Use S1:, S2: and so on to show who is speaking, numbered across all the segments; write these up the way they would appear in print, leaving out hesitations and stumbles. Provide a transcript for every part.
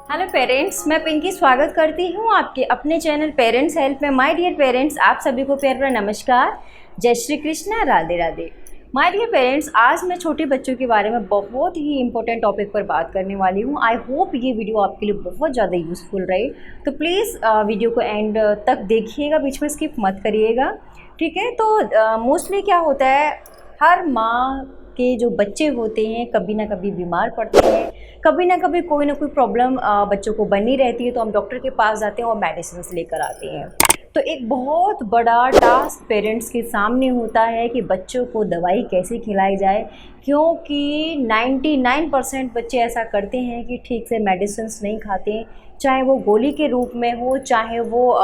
S1: Hello parents, मैं पिंकी स्वागत करती हूँ आपके अपने चैनल पेरेंट्स हेल्प में। माय डियर पेरेंट्स, आप सभी को प्यार भरा नमस्कार, जय Shri Krishna, Radhe Radhe. My dear parents, आज मैं छोटे बच्चों के बारे में बहुत ही इंपॉर्टेंट टॉपिक पर बात करने वाली हूँ। आई होप ये वीडियो आपके लिए बहुत ज़्यादा यूज़फुल रहे, तो प्लीज़ वीडियो को एंड तक देखिएगा, बीच में स्किप मत करिएगा, ठीक है। तो मोस्टली क्या होता है, हर माँ के जो बच्चे होते हैं कभी ना कभी बीमार पड़ते हैं, कभी ना कभी कोई ना कोई प्रॉब्लम बच्चों को बनी रहती है, तो हम डॉक्टर के पास जाते हैं और मेडिसिन लेकर आते हैं। तो एक बहुत बड़ा टास्क पेरेंट्स के सामने होता है कि बच्चों को दवाई कैसे खिलाई जाए, क्योंकि 99% बच्चे ऐसा करते हैं कि ठीक से मेडिसिन नहीं खाते, चाहे वो गोली के रूप में हो, चाहे वो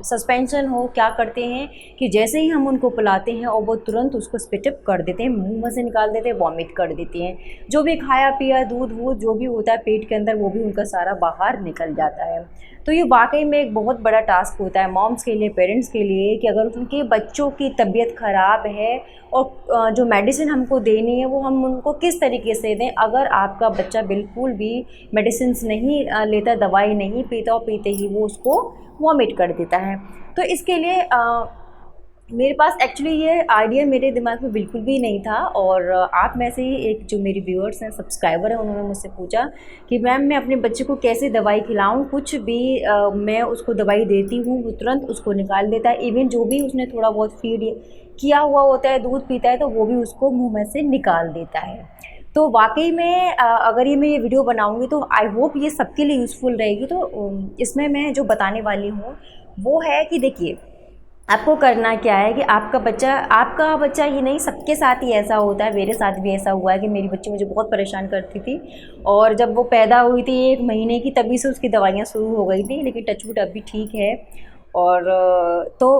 S1: सस्पेंशन हो। क्या करते हैं कि जैसे ही हम उनको पिलाते हैं और वो तुरंत उसको स्पिटअप कर देते हैं, मुंह में से निकाल देते हैं, वॉमिट कर देते हैं। जो भी खाया पिया दूध वूध जो भी होता है पेट के अंदर, वो भी उनका सारा बाहर निकल जाता है। तो ये वाकई में एक बहुत बड़ा टास्क होता है मॉम्स के लिए, पेरेंट्स के लिए, कि अगर उनके बच्चों की तबीयत ख़राब है और जो मेडिसिन हमको देनी है वो हम उनको किस तरीके से दें। अगर आपका बच्चा बिल्कुल भी मेडिसिन नहीं लेता, दवाई नहीं पीता और पीते ही वो उसको वॉमिट कर देता है, तो इसके लिए मेरे पास एक्चुअली ये आइडिया मेरे दिमाग में बिल्कुल भी नहीं था। और आप में से ही एक जो मेरी व्यूअर्स हैं, सब्सक्राइबर हैं, उन्होंने मुझसे पूछा कि मैम मैं अपने बच्चे को कैसे दवाई खिलाऊं। कुछ भी मैं उसको दवाई देती हूँ वो तुरंत उसको निकाल देता है। इवन जो भी उसने थोड़ा बहुत फीड किया हुआ होता है, दूध पीता है, तो वो भी उसको मुँह में से निकाल देता है। तो वाकई में अगर मैं ये वीडियो बनाऊँगी तो आई होप ये सबके लिए यूज़फुल रहेगी। तो इसमें मैं जो बताने वाली हूँ वो है कि देखिए, आपको करना क्या है कि आपका बच्चा ही नहीं, सबके साथ ही ऐसा होता है। मेरे साथ भी ऐसा हुआ है कि मेरी बच्ची मुझे बहुत परेशान करती थी, और जब वो पैदा हुई थी 1 महीने की, तभी से उसकी दवाइयाँ शुरू हो गई थी, लेकिन टचवुड अभी ठीक है। और तो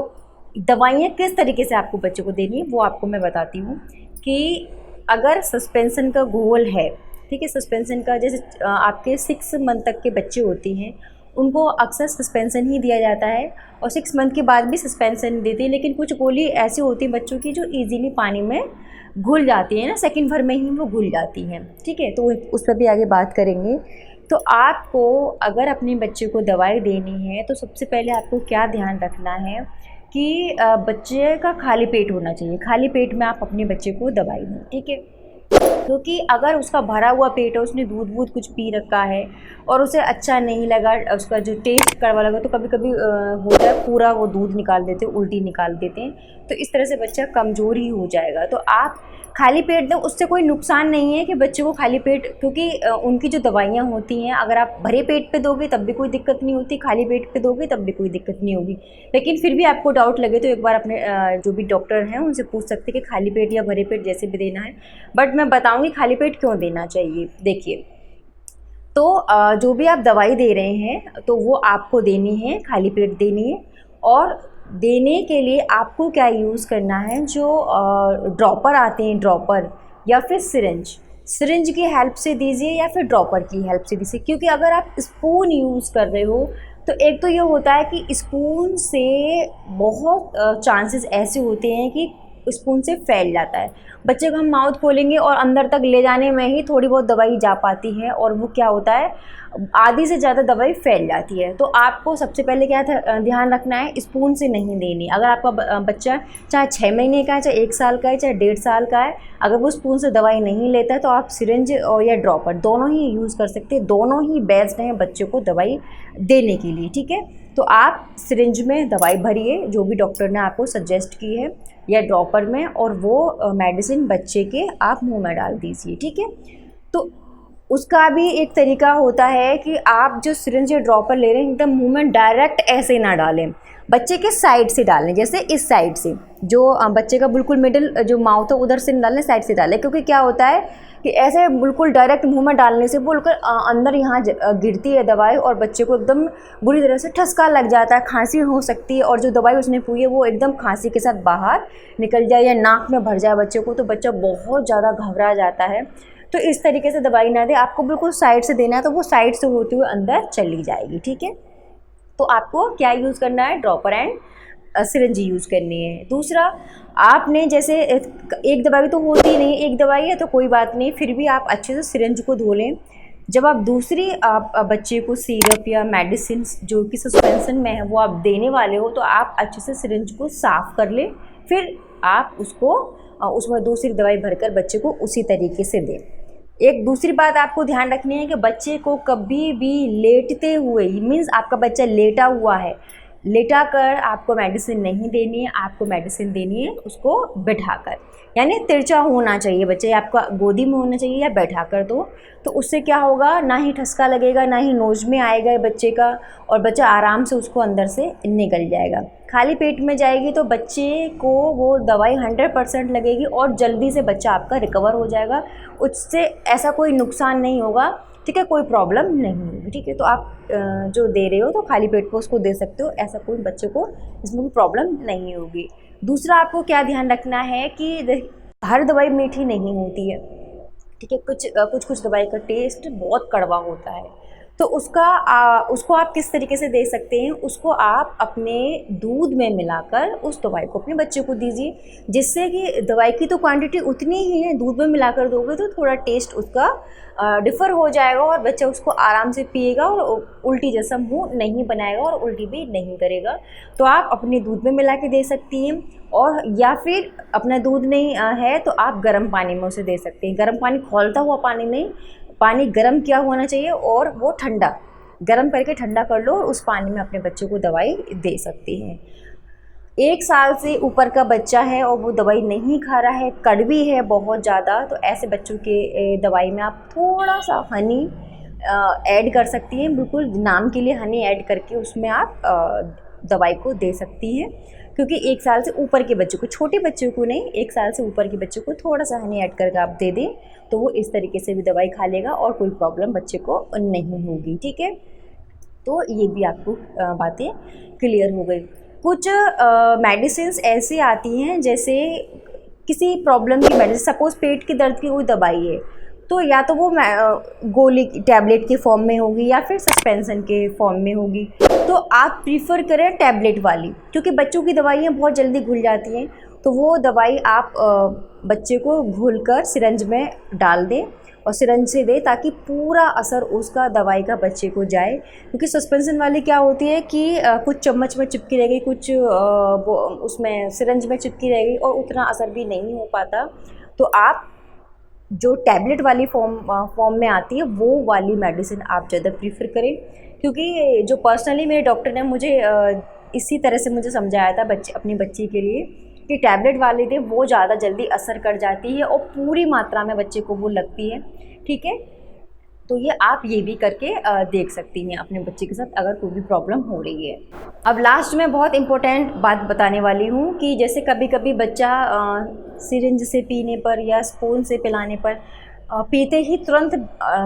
S1: दवाइयाँ किस तरीके से आपको बच्चे को देनी है वो आपको मैं बताती हूँ। कि अगर सस्पेंशन का घोल है, ठीक है, सस्पेंशन का, जैसे आपके 6 मंथ तक के बच्चे होते हैं उनको अक्सर सस्पेंशन ही दिया जाता है, और 6 मंथ के बाद भी सस्पेंशन देते हैं। लेकिन कुछ गोली ऐसी होती हैं बच्चों की जो इजीली पानी में घुल जाती है ना, सेकंड भर में ही वो घुल जाती हैं, ठीक है। तो उस पर भी आगे बात करेंगे। तो आपको अगर अपने बच्चे को दवाई देनी है तो सबसे पहले आपको क्या ध्यान रखना है कि बच्चे का खाली पेट होना चाहिए। खाली पेट में आप अपने बच्चे को दवाई दें, ठीक है। क्योंकि अगर उसका भरा हुआ पेट है, उसने दूध वूध कुछ पी रखा है और उसे अच्छा नहीं लगा, उसका जो टेस्ट कड़वा लगा, तो कभी कभी होता है पूरा वो दूध निकाल देते हैं, उल्टी निकाल देते हैं, तो इस तरह से बच्चा कमज़ोर ही हो जाएगा। तो आप खाली पेट दें, उससे कोई नुकसान नहीं है कि बच्चे को खाली पेट, क्योंकि उनकी जो दवाइयाँ होती हैं अगर आप भरे पेट पे दोगे तब भी कोई दिक्कत नहीं होती, खाली पेट पे दोगे तब भी कोई दिक्कत नहीं होगी। लेकिन फिर भी आपको डाउट लगे तो एक बार अपने जो भी डॉक्टर हैं उनसे पूछ सकते हैं कि खाली पेट या भरे पेट जैसे भी देना है। बट मैं बताऊँगी खाली पेट क्यों देना चाहिए। देखिए, तो जो भी आप दवाई दे रहे हैं तो वो आपको देनी है, खाली पेट देनी है। और देने के लिए आपको क्या यूज़ करना है, जो ड्रॉपर आते हैं, ड्रॉपर या फिर सिरिंज की हेल्प से दीजिए या फिर ड्रॉपर की हेल्प से दीजिए। क्योंकि अगर आप स्पून यूज़ कर रहे हो तो एक तो ये होता है कि स्पून से बहुत चांसेस ऐसे होते हैं कि स्पून से फैल जाता है। बच्चे को हम माउथ खोलेंगे और अंदर तक ले जाने में ही थोड़ी बहुत दवाई जा पाती है, और वो क्या होता है, आधी से ज़्यादा दवाई फैल जाती है। तो आपको सबसे पहले क्या ध्यान रखना है, स्पून से नहीं देनी। अगर आपका बच्चा चाहे 6 महीने का है, चाहे 1 साल का है, चाहे 1.5 साल का है, अगर वो स्पून से दवाई नहीं लेता है तो आप सिरिंज और या ड्रॉपर दोनों ही यूज़ कर सकते हैं। दोनों ही बेस्ट हैं बच्चे को दवाई देने के लिए, ठीक है। तो आप सिरिंज में दवाई भरिए जो भी डॉक्टर ने आपको सजेस्ट की है, या ड्रॉपर में, और वो मेडिसिन बच्चे के आप मुंह में डाल दीजिए, ठीक है। तो उसका भी एक तरीका होता है कि आप जो सिरिंज या ड्रॉपर ले रहे हैं एकदम मुंह में डायरेक्ट ऐसे ना डालें, बच्चे के साइड से डालें, जैसे इस साइड से, जो बच्चे का बिल्कुल मिडिल जो माउथ है उधर से डालें, साइड से डालें। क्योंकि क्या होता है कि ऐसे बिल्कुल डायरेक्ट मुंह में डालने से बिल्कुल अंदर यहाँ गिरती है दवाई, और बच्चे को एकदम बुरी तरह से ठसका लग जाता है, खांसी हो सकती है, और जो दवाई उसने पी है वो एकदम खांसी के साथ बाहर निकल जाए या नाक में भर जाए बच्चे को, तो बच्चा बहुत ज़्यादा घबरा जाता है। तो इस तरीके से दवाई ना दे, आपको बिल्कुल साइड से देना है, तो वो साइड से होते हुए अंदर चली जाएगी, ठीक है। तो आपको क्या यूज़ करना है, ड्रॉपर एंड सिरिंज यूज़ करनी है। दूसरा, आपने जैसे एक दवाई तो होती नहीं, एक दवाई है तो कोई बात नहीं, फिर भी आप अच्छे से सिरिंज को धो लें, जब आप दूसरी आप बच्चे को सिरप या मेडिसिन जो कि सस्पेंशन में है वो आप देने वाले हो, तो आप अच्छे से सिरिंज को साफ़ कर लें, फिर आप उसको उसमें दूसरी दवाई भरकर बच्चे को उसी तरीके से दें। एक दूसरी बात आपको ध्यान रखनी है कि बच्चे को कभी भी लेटते हुए, मीन्स आपका बच्चा लेटा हुआ है, लेटा कर आपको मेडिसिन नहीं देनी है, आपको मेडिसिन देनी है उसको बैठाकर, यानी तिरछा होना चाहिए बच्चे, आपका गोदी में होना चाहिए या बैठा कर दो। तो उससे क्या होगा, ना ही ठसका लगेगा, ना ही नोज में आएगा बच्चे का, और बच्चा आराम से उसको अंदर से निकल जाएगा। खाली पेट में जाएगी तो बच्चे को वो दवाई 100% लगेगी और जल्दी से बच्चा आपका रिकवर हो जाएगा, उससे ऐसा कोई नुकसान नहीं होगा, ठीक है, कोई प्रॉब्लम नहीं होगी, ठीक है। तो आप जो दे रहे हो तो खाली पेट पर उसको दे सकते हो, ऐसा कोई बच्चे को इसमें कोई प्रॉब्लम नहीं होगी। दूसरा आपको क्या ध्यान रखना है कि हर दवाई मीठी नहीं होती है, ठीक है, कुछ दवाई का टेस्ट बहुत कड़वा होता है, तो उसको आप किस तरीके से दे सकते हैं, उसको आप अपने दूध में मिलाकर उस दवाई को अपने बच्चे को दीजिए, जिससे कि दवाई की तो क्वांटिटी उतनी ही है, दूध में मिलाकर दोगे तो थोड़ा टेस्ट उसका डिफ़र हो जाएगा और बच्चा उसको आराम से पिएगा और उल्टी जैसा मुंह नहीं बनाएगा और उल्टी भी नहीं करेगा। तो आप अपने दूध में मिला के दे सकती हैं, और या फिर अपना दूध नहीं है तो आप गर्म पानी में उसे दे सकते हैं। गर्म पानी, खौलता हुआ पानी नहीं, पानी गर्म किया होना चाहिए और वो ठंडा, गर्म करके ठंडा कर लो और उस पानी में अपने बच्चे को दवाई दे सकती हैं। 1 साल से ऊपर का बच्चा है और वो दवाई नहीं खा रहा है, कड़वी है बहुत ज़्यादा, तो ऐसे बच्चों के दवाई में आप थोड़ा सा हनी ऐड कर सकती हैं, बिल्कुल नाम के लिए हनी ऐड करके उसमें आप दवाई को दे सकती हैं। क्योंकि 1 साल से ऊपर के बच्चे को, छोटे बच्चों को नहीं, 1 साल से ऊपर के बच्चे को थोड़ा सा हनी ऐड करके आप दे दें तो वो इस तरीके से भी दवाई खा लेगा और कोई प्रॉब्लम बच्चे को नहीं होगी, ठीक है। तो ये भी आपको बातें क्लियर हो गई। कुछ मेडिसिन्स ऐसी आती हैं, जैसे किसी प्रॉब्लम की मेडिसिन, सपोज़ पेट के दर्द की कोई दवाई है, तो या तो वो गोली टैबलेट के फॉर्म में होगी या फिर सस्पेंशन के फॉर्म में होगी, तो आप प्रीफर करें टैबलेट वाली, क्योंकि बच्चों की दवाइयाँ बहुत जल्दी घुल जाती हैं। तो वो दवाई आप बच्चे को घोलकर सिरंज में डाल दें और सिरंज से दें, ताकि पूरा असर उसका दवाई का बच्चे को जाए। क्योंकि सस्पेंशन वाली क्या होती है कि कुछ चम्मच में चिपकी रहेगी, कुछ उसमें सिरंज में चिपकी रहेगी और उतना असर भी नहीं हो पाता। तो आप जो टैबलेट वाली फॉर्म में आती है वो वाली मेडिसिन आप ज़्यादा प्रीफर करें, क्योंकि जो पर्सनली मेरे डॉक्टर ने मुझे इसी तरह से मुझे समझाया था अपनी बच्ची के लिए कि टैबलेट वाली थी वो ज़्यादा जल्दी असर कर जाती है और पूरी मात्रा में बच्चे को वो लगती है, ठीक है। तो ये आप ये भी करके देख सकती हैं अपने बच्चे के साथ अगर कोई भी प्रॉब्लम हो रही है। अब लास्ट में बहुत इम्पोर्टेंट बात बताने वाली हूँ कि जैसे कभी कभी बच्चा सिरिंज से पीने पर या स्पून से पिलाने पर पीते ही तुरंत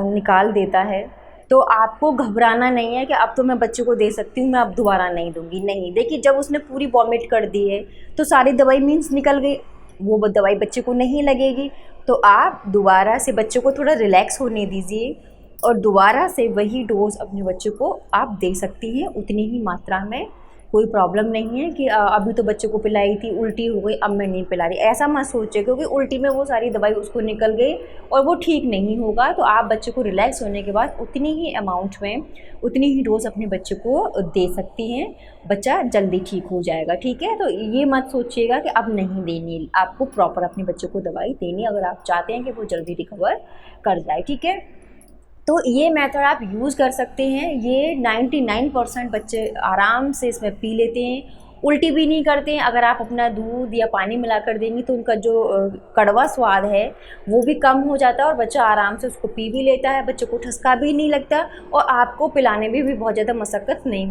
S1: निकाल देता है, तो आपको घबराना नहीं है कि अब तो मैं बच्चे को दे सकती हूँ, मैं अब दोबारा नहीं दूंगी। नहीं, देखिए जब उसने पूरी वॉमिट कर दी है तो सारी दवाई मीन्स निकल गई, वो दवाई बच्चे को नहीं लगेगी। तो आप दोबारा से बच्चे को थोड़ा रिलैक्स होने दीजिए और दोबारा से वही डोज अपने बच्चे को आप दे सकती हैं उतनी ही मात्रा में। कोई प्रॉब्लम नहीं है कि अभी तो बच्चे को पिलाई थी, उल्टी हो गई, अब मैं नहीं पिला रही, ऐसा मत सोचिए, क्योंकि उल्टी में वो सारी दवाई उसको निकल गई और वो ठीक नहीं होगा। तो आप बच्चे को रिलैक्स होने के बाद उतनी ही अमाउंट में उतनी ही डोज अपने बच्चे को दे सकती हैं, बच्चा जल्दी ठीक हो जाएगा, ठीक है। तो ये मत सोचिएगा कि अब नहीं देनी, आपको प्रॉपर अपने बच्चे को दवाई देनी अगर आप चाहते हैं कि वो जल्दी रिकवर कर जाए, ठीक है। तो ये मेथड आप यूज़ कर सकते हैं, ये 99% बच्चे आराम से इसमें पी लेते हैं, उल्टी भी नहीं करते हैं। अगर आप अपना दूध या पानी मिलाकर देंगी तो उनका जो कड़वा स्वाद है वो भी कम हो जाता है और बच्चा आराम से उसको पी भी लेता है, बच्चे को ठसका भी नहीं लगता और आपको पिलाने में भी बहुत ज़्यादा मशक्क़त नहीं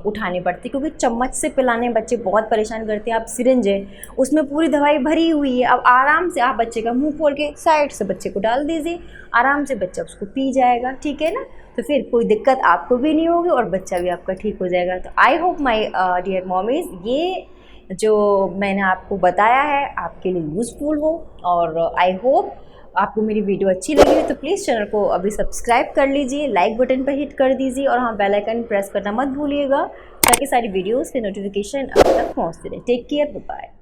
S1: उठानी पड़ती, क्योंकि चम्मच से पिलाने बच्चे बहुत परेशान करते हैं। आप सिरिंज है उसमें पूरी दवाई भरी हुई है, अब आराम से आप बच्चे का मुँह खोल के साइड से बच्चे को डाल दीजिए, आराम से बच्चा उसको पी जाएगा, ठीक है ना। तो फिर कोई दिक्कत आपको भी नहीं होगी और बच्चा भी आपका ठीक हो जाएगा। तो I hope my dear mommies, ये जो मैंने आपको बताया है आपके लिए यूज़फुल हो, और आई होप आपको मेरी वीडियो अच्छी लगी है। तो प्लीज़ चैनल को अभी सब्सक्राइब कर लीजिए, लाइक बटन पर हिट कर दीजिए और हाँ बेल आइकन प्रेस करना मत भूलिएगा, ताकि सारी वीडियोज़ के नोटिफिकेशन अब तक पहुँचते रहे। Take care, bye.